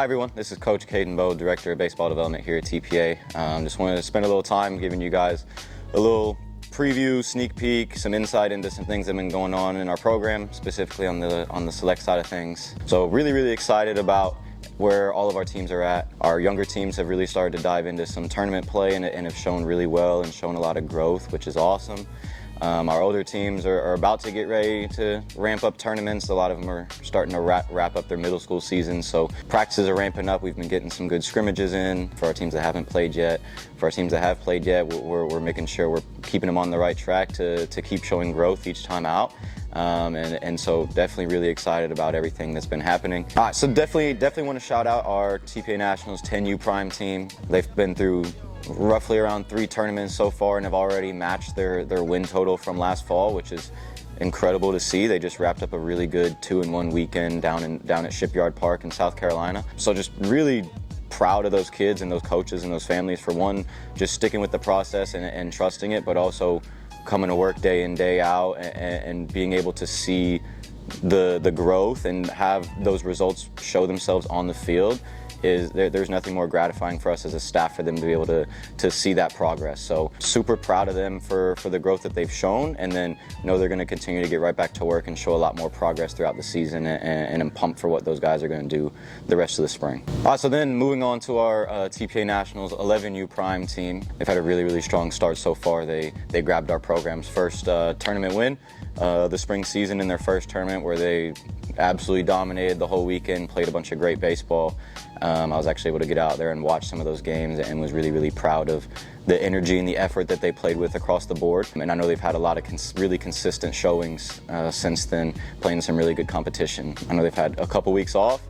Hi everyone, this is Coach Caden, Director of Baseball Development here at TPA. Just wanted to spend a little time giving you guys a little preview, sneak peek, some insight into some things that have been going on in our program, specifically on the select side of things. So really excited about where all of our teams are at. Our younger teams have really started to dive into some tournament play and have shown really well and shown a lot of growth, which is awesome. Our older teams are about to get ready to ramp up tournaments. A lot of them are starting to wrap up their middle school season, so practices are ramping up. We've been getting some good scrimmages in for our teams that haven't played yet. For our teams that have played yet, we're making sure we're keeping them on the right track to keep showing growth each time out. And so definitely really excited about everything that's been happening. All right, so definitely want to shout out our TPA Nationals 10U Prime team. They've been through roughly around 3 tournaments so far and have already matched their win total from last fall, which is incredible to see. They just wrapped up a really good 2-in-1 weekend down at Shipyard Park in South Carolina. So just really proud of those kids and those coaches and those families for, one, just sticking with the process and trusting it, but also coming to work day in, day out and being able to see the growth and have those results show themselves on the field. There's nothing more gratifying for us as a staff for them to be able to see that progress. So super proud of them for the growth that they've shown, and then know they're going to continue to get right back to work and show a lot more progress throughout the season, and I'm pumped for what those guys are going to do the rest of the spring. All right, so then moving on to our TPA Nationals 11U Prime team. They've had a really strong start so far. They grabbed our program's first tournament win the spring season in their first tournament, where they absolutely dominated the whole weekend, played a bunch of great baseball. I was actually able to get out there and watch some of those games and was really proud of the energy and the effort that they played with across the board. And I know they've had a lot of really consistent showings since then, playing some really good competition. I know they've had a couple weeks off,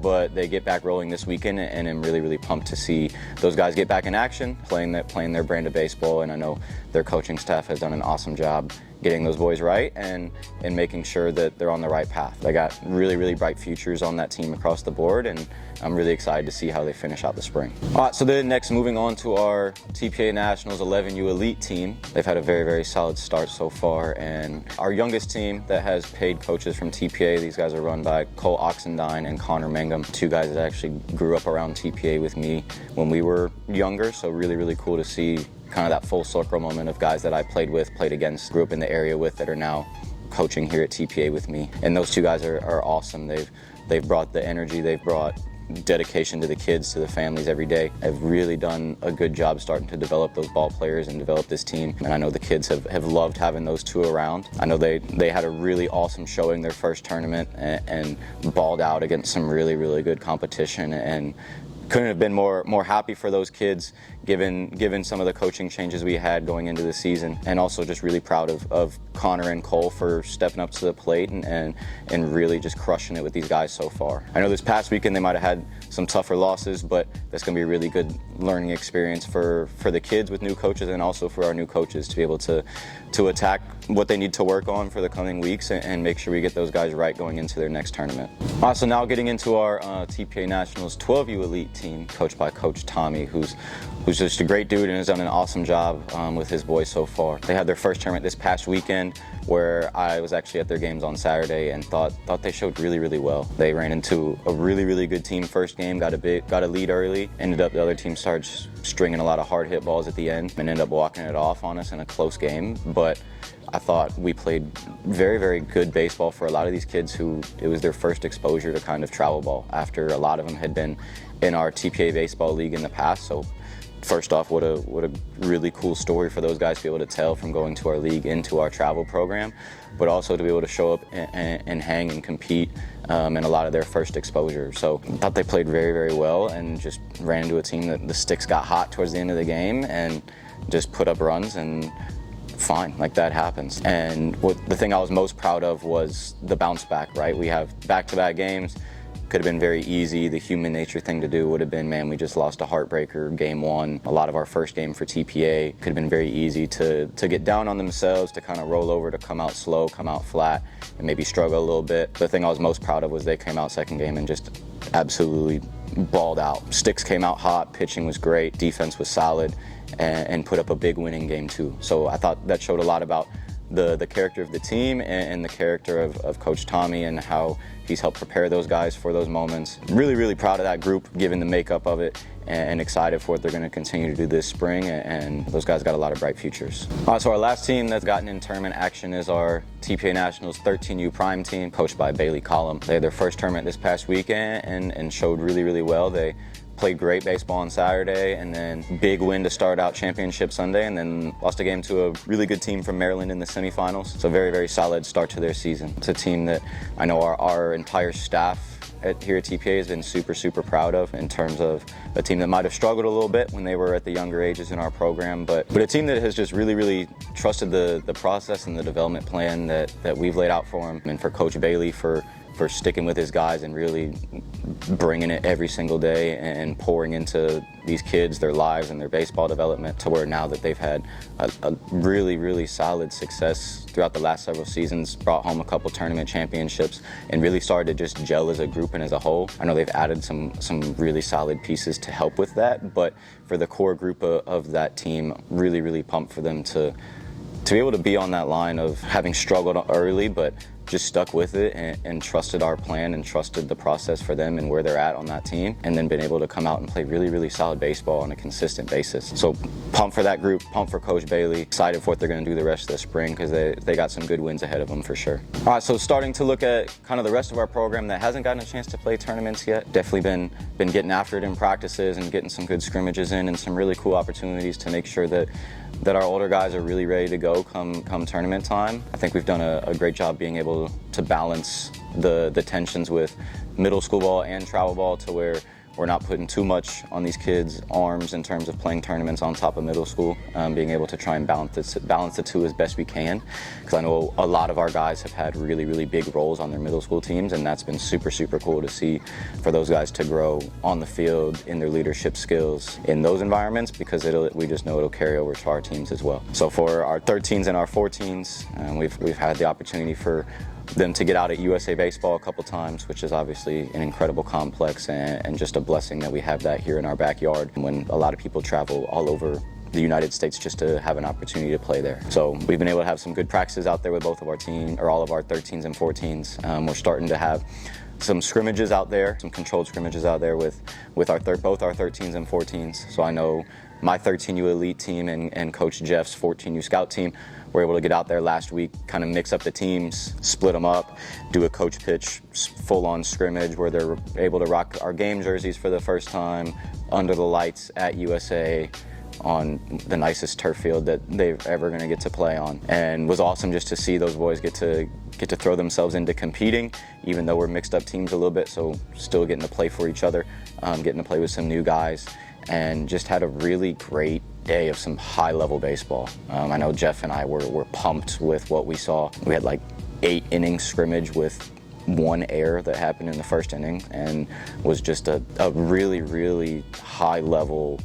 but they get back rolling this weekend, and I'm really pumped to see those guys get back in action, playing their brand of baseball. And I know their coaching staff has done an awesome job getting those boys right and making sure that they're on the right path. They got really bright futures on that team across the board, and I'm really excited to see how they finish out the spring. All right, so then next, moving on to our TPA Nationals 11U Elite team. They've had a very solid start so far, and our youngest team that has paid coaches from TPA, these guys are run by Cole Oxendine and Connor Mangum, 2 guys that actually grew up around TPA with me when we were younger, so really cool to see kind of that full circle moment of guys that I played against, grew up in the area with, that are now coaching here at TPA with me. And those 2 guys are awesome. They've brought the energy, they've brought dedication to the kids, to the families every day. Have really done a good job starting to develop those ball players and develop this team. And I know the kids have loved having those 2 around. I know they had a really awesome showing their first tournament and balled out against some really good competition, and couldn't have been more happy for those kids, given some of the coaching changes we had going into the season. And also just really proud of Connor and Cole for stepping up to the plate and really just crushing it with these guys so far. I know this past weekend they might have had some tougher losses, but that's going to be a really good learning experience for the kids with new coaches, and also for our new coaches to be able to attack what they need to work on for the coming weeks and make sure we get those guys right going into their next tournament. All right, so now getting into our TPA Nationals 12U Elite team, coached by Coach Tommy, who's just a great dude and has done an awesome job with his boys so far. They had their first tournament this past weekend, where I was actually at their games on Saturday and thought they showed really well. They ran into a really good team first game, got a lead early, ended up the other team started stringing a lot of hard hit balls at the end and ended up walking it off on us in a close game. But I thought we played very good baseball for a lot of these kids who it was their first exposure to kind of travel ball, after a lot of them had been in our TPA baseball league in the past. So first off, what a really cool story for those guys to be able to tell, from going to our league into our travel program, but also to be able to show up and hang and compete in a lot of their first exposure. So I thought they played very well, and just ran into a team that the sticks got hot towards the end of the game and just put up runs, and fine, like that happens. And the thing I was most proud of was the bounce back, right? We have back-to-back games. Could have been very easy. The human nature thing to do would have been, man, we just lost a heartbreaker game 1. A lot of our first game for TPA could have been very easy to get down on themselves, to kind of roll over, to come out slow, come out flat, and maybe struggle a little bit. The thing I was most proud of was they came out second game and just absolutely balled out. Sticks came out hot, pitching was great, defense was solid, and put up a big winning game 2. So I thought that showed a lot about the character of the team and the character of Coach Tommy and how he's helped prepare those guys for those moments. Really, really proud of that group, given the makeup of it, and excited for what they're going to continue to do this spring, and those guys got a lot of bright futures. All right, so our last team that's gotten in tournament action is our TPA Nationals 13U Prime team, coached by Bailey Collum. They had their first tournament this past weekend and showed really, really well. They played great baseball on Saturday, and then big win to start out championship Sunday, and then lost a game to a really good team from Maryland in the semifinals. So very, very solid start to their season. It's a team that I know our entire staff here at TPA has been super, super proud of, in terms of a team that might have struggled a little bit when they were at the younger ages in our program, but a team that has just really, really trusted the process and the development plan that we've laid out for them, and for Coach Bailey for sticking with his guys and really bringing it every single day and pouring into these kids, their lives and their baseball development, to where now that they've had a really, really solid success throughout the last several seasons, brought home a couple tournament championships, and really started to just gel as a group and as a whole. I know they've added some really solid pieces to help with that, but for the core group of that team, really, really pumped for them to be able to be on that line of having struggled early, but just stuck with it and trusted our plan and trusted the process for them and where they're at on that team, and then been able to come out and play really, really solid baseball on a consistent basis. So pumped for that group, pumped for Coach Bailey, excited for what they're going to do the rest of the spring, because they got some good wins ahead of them for sure. All right, so starting to look at kind of the rest of our program that hasn't gotten a chance to play tournaments yet. Definitely been getting after it in practices and getting some good scrimmages in and some really cool opportunities to make sure that our older guys are really ready to go come tournament time. I think we've done a great job being able to balance the tensions with middle school ball and travel ball, to where we're not putting too much on these kids' arms in terms of playing tournaments on top of middle school, being able to try and balance the two as best we can, because I know a lot of our guys have had really, really big roles on their middle school teams, and that's been super, super cool to see for those guys to grow on the field in their leadership skills in those environments, because we just know it'll carry over to our teams as well. So for our 13s and our 14s, we've had the opportunity for them to get out at USA Baseball a couple times, which is obviously an incredible complex and just a blessing that we have that here in our backyard, when a lot of people travel all over the United States just to have an opportunity to play there. So we've been able to have some good practices out there with both of our team, or all of our 13s and 14s. We're starting to have some scrimmages out there, some controlled scrimmages out there with both our 13s and 14s. So I know my 13U Elite team and Coach Jeff's 14U Scout team were able to get out there last week, kind of mix up the teams, split them up, do a coach pitch full-on scrimmage where they're able to rock our game jerseys for the first time under the lights at USA on the nicest turf field that they're ever going to get to play on. And it was awesome just to see those boys get to throw themselves into competing, even though we're mixed up teams a little bit, so still getting to play for each other, getting to play with some new guys, and just had a really great day of some high-level baseball. I know Jeff and I were pumped with what we saw. We had like 8 innings scrimmage with 1 error that happened in the first inning, and was just a really, really high-level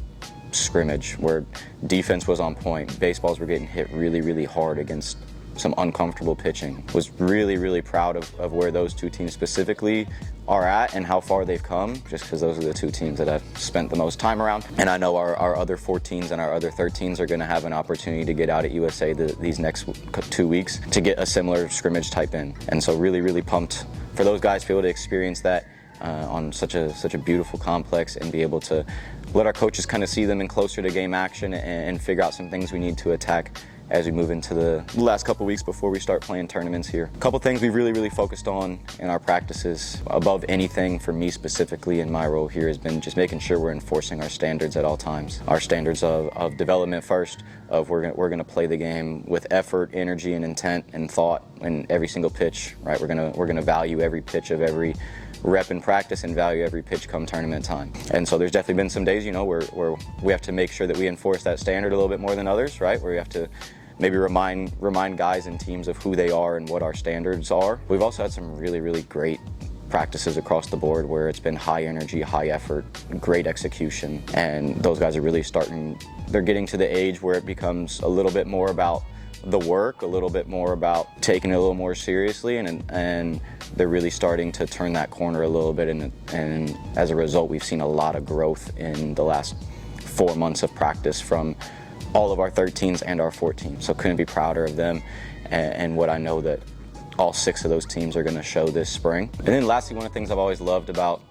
scrimmage where defense was on point. Baseballs were getting hit really, really hard against some uncomfortable pitching. Was really, really proud of where those two teams specifically are at and how far they've come, just because those are the two teams that I've spent the most time around. And I know our other 14s and our other 13s are going to have an opportunity to get out at USA these next 2 weeks to get a similar scrimmage type in. And so really, really pumped for those guys to be able to experience that on such a beautiful complex, and be able to let our coaches kind of see them in closer to game action and figure out some things we need to attack as we move into the last couple weeks before we start playing tournaments here. A couple things we've really, really focused on in our practices, above anything for me specifically in my role here, has been just making sure we're enforcing our standards at all times. Our standards of development first, of we're gonna play the game with effort, energy, and intent and thought in every single pitch, right? We're gonna value every pitch of every rep in practice and value every pitch come tournament time. And so there's definitely been some days, where we have to make sure that we enforce that standard a little bit more than others, right? Where we have to maybe remind guys and teams of who they are and what our standards are. We've also had some really, really great practices across the board where it's been high energy, high effort, great execution, and those guys are really they're getting to the age where it becomes a little bit more about the work, a little bit more about taking it a little more seriously, and they're really starting to turn that corner a little bit, and as a result we've seen a lot of growth in the last 4 months of practice from all of our 13s and our 14s, so couldn't be prouder of them and what I know that all 6 of those teams are going to show this spring. And then lastly, one of the things I've always loved about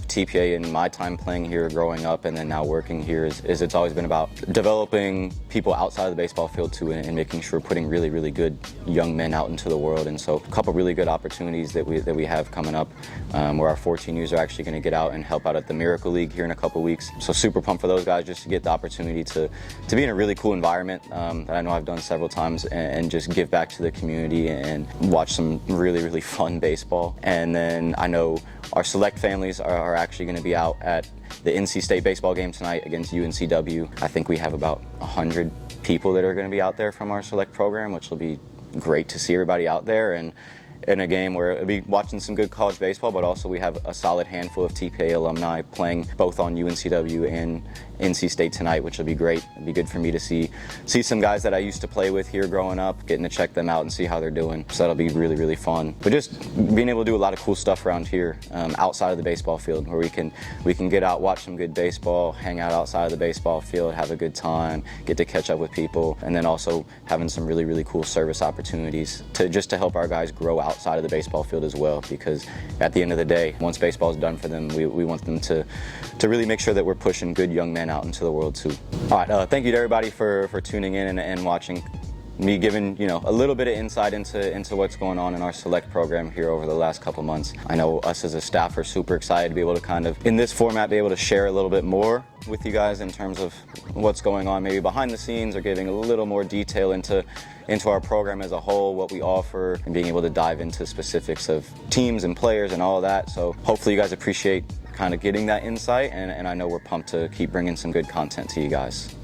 TPA in my time playing here, growing up, and then now working here is it's always been about developing people outside of the baseball field too, and making sure we're putting really, really good young men out into the world. And so a couple really good opportunities that we have coming up, where our 14Us are actually going to get out and help out at the Miracle League here in a couple weeks. So super pumped for those guys just to get the opportunity to be in a really cool environment that I know I've done several times, and just give back to the community and watch some really, really fun baseball. And then I know our select families are actually going to be out at the NC State baseball game tonight against UNCW. I think we have about 100 people that are going to be out there from our select program, which will be great to see everybody out there and in a game where we'll be watching some good college baseball, but also we have a solid handful of TPA alumni playing both on UNCW and NC State tonight, which will be great. It'll be good for me to see some guys that I used to play with here growing up, getting to check them out and see how they're doing. So that'll be really, really fun. But just being able to do a lot of cool stuff around here, outside of the baseball field, where we can get out, watch some good baseball, hang out outside of the baseball field, have a good time, get to catch up with people, and then also having some really, really cool service opportunities to help our guys grow outside of the baseball field as well. Because at the end of the day, once baseball is done for them, we want them to really make sure that we're pushing good young men out into the world too. All right, thank you to everybody for tuning in and watching. Me giving a little bit of insight into what's going on in our select program here over the last couple months. I know us as a staff are super excited to be able to kind of, in this format, be able to share a little bit more with you guys in terms of what's going on maybe behind the scenes, or giving a little more detail into our program as a whole, what we offer, and being able to dive into specifics of teams and players and all of that. So hopefully you guys appreciate kind of getting that insight, and I know we're pumped to keep bringing some good content to you guys.